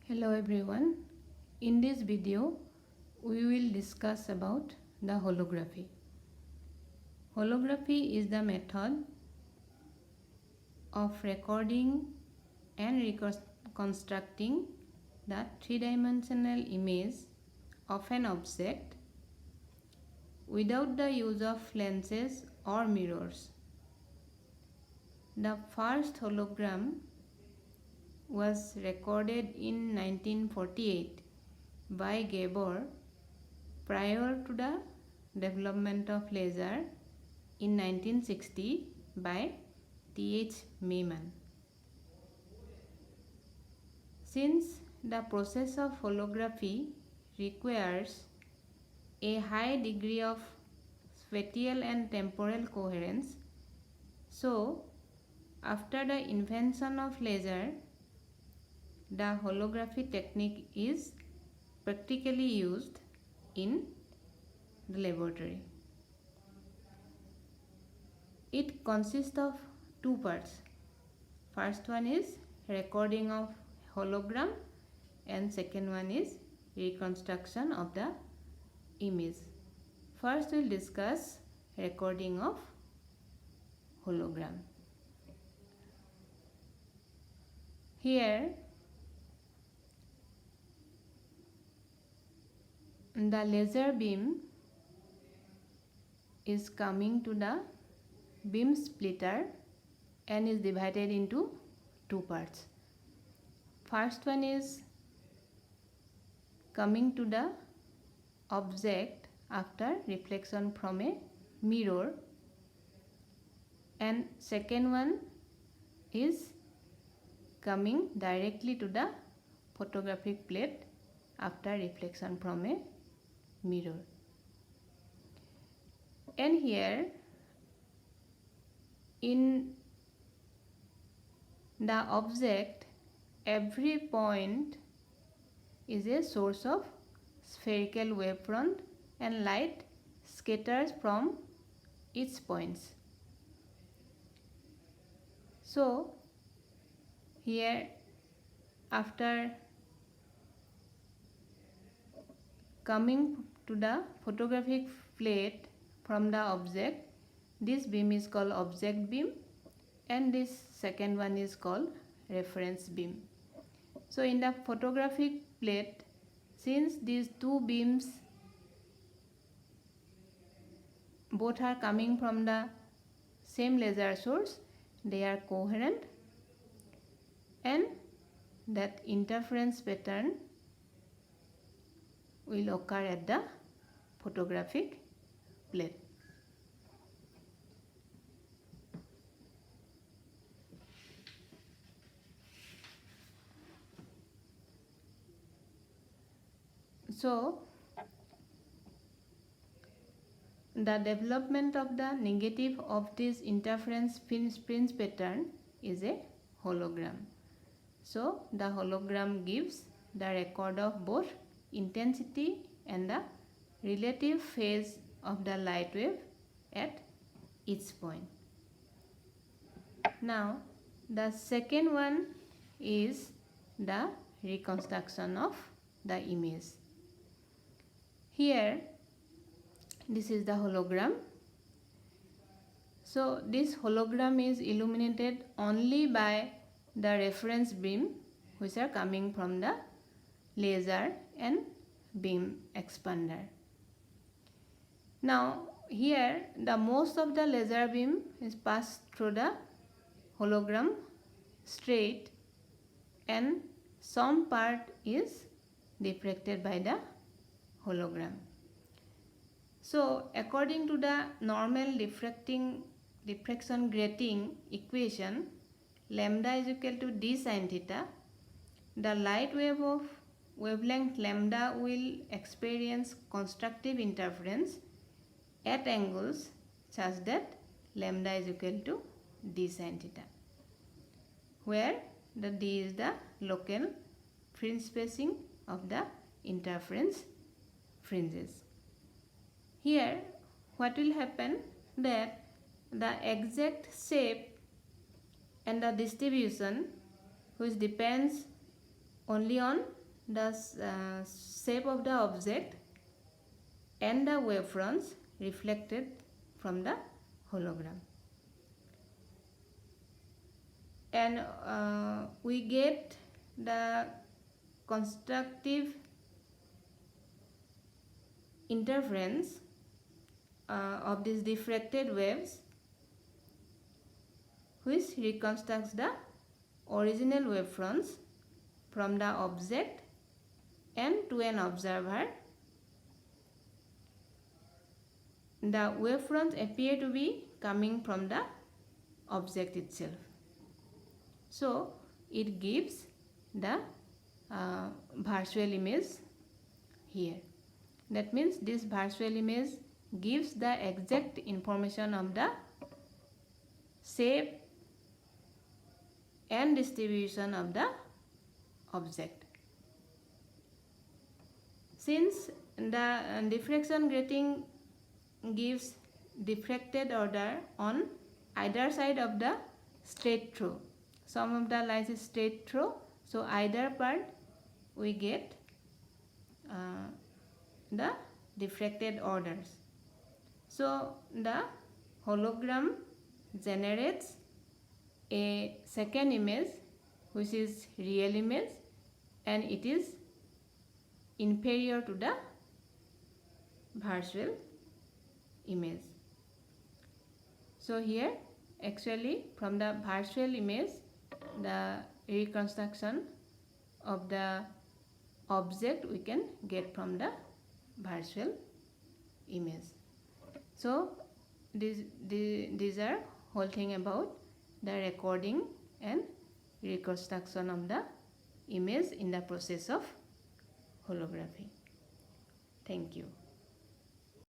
Hello everyone. In this video, we will discuss about the holography. Holography is the method of recording and reconstructing the three-dimensional image of an object without the use of lenses or mirrors. The first hologram was recorded in 1948 by Gabor prior to the development of laser in 1960 by T.H. Maiman. Since the process of holography requires a high degree of spatial and temporal coherence, so after the invention of laser, the holography technique is practically used in the laboratory. It consists of two parts. First one is recording of hologram and second one is reconstruction of the image. First we will discuss recording of hologram. Here the laser beam is coming to the beam splitter and is divided into two parts. First one is coming to the object after reflection from a mirror, and second one is coming directly to the photographic plate after reflection from a mirror. And here in the object, every point is a source of spherical wavefront and light scatters from its points. So here after coming to the photographic plate from the object, this beam is called object beam and this second one is called reference beam. So in the photographic plate, since these two beams both are coming from the same laser source, they are coherent and that interference pattern will occur at the photographic plate. So the development of the negative of this interference fringe pattern is a hologram. So the hologram gives the record of both intensity and the relative phase of the light wave at each point. Now the second one is the reconstruction of the image. Here this is the hologram. So this hologram is illuminated only by the reference beam which are coming from the laser and beam expander. Now here the most of the laser beam is passed through the hologram straight and some part is diffracted by the hologram. So according to the normal diffraction grating equation, lambda is equal to d sin theta, the light wave of wavelength lambda will experience constructive interference at angles such that lambda is equal to d sin theta, where the d is the local fringe spacing of the interference fringes. Here what will happen, that the exact shape and the distribution which depends only on the shape of the object and the wavefronts reflected from the hologram. And we get the constructive interference of these diffracted waves, which reconstructs the original wavefronts from the object and to an observer. The wavefronts appear to be coming from the object itself. So it gives the virtual image here. That means this virtual image gives the exact information of the shape and distribution of the object. Since the diffraction grating gives diffracted order on either side of the straight throw, some of the lines is straight throw, so either part we get the diffracted orders. So the hologram generates a second image which is real image, and it is inferior to the virtual image. So here actually from the virtual image the reconstruction of the object we can get from the virtual image. So these are whole thing about the recording and reconstruction of the image in the process of holography. Thank you.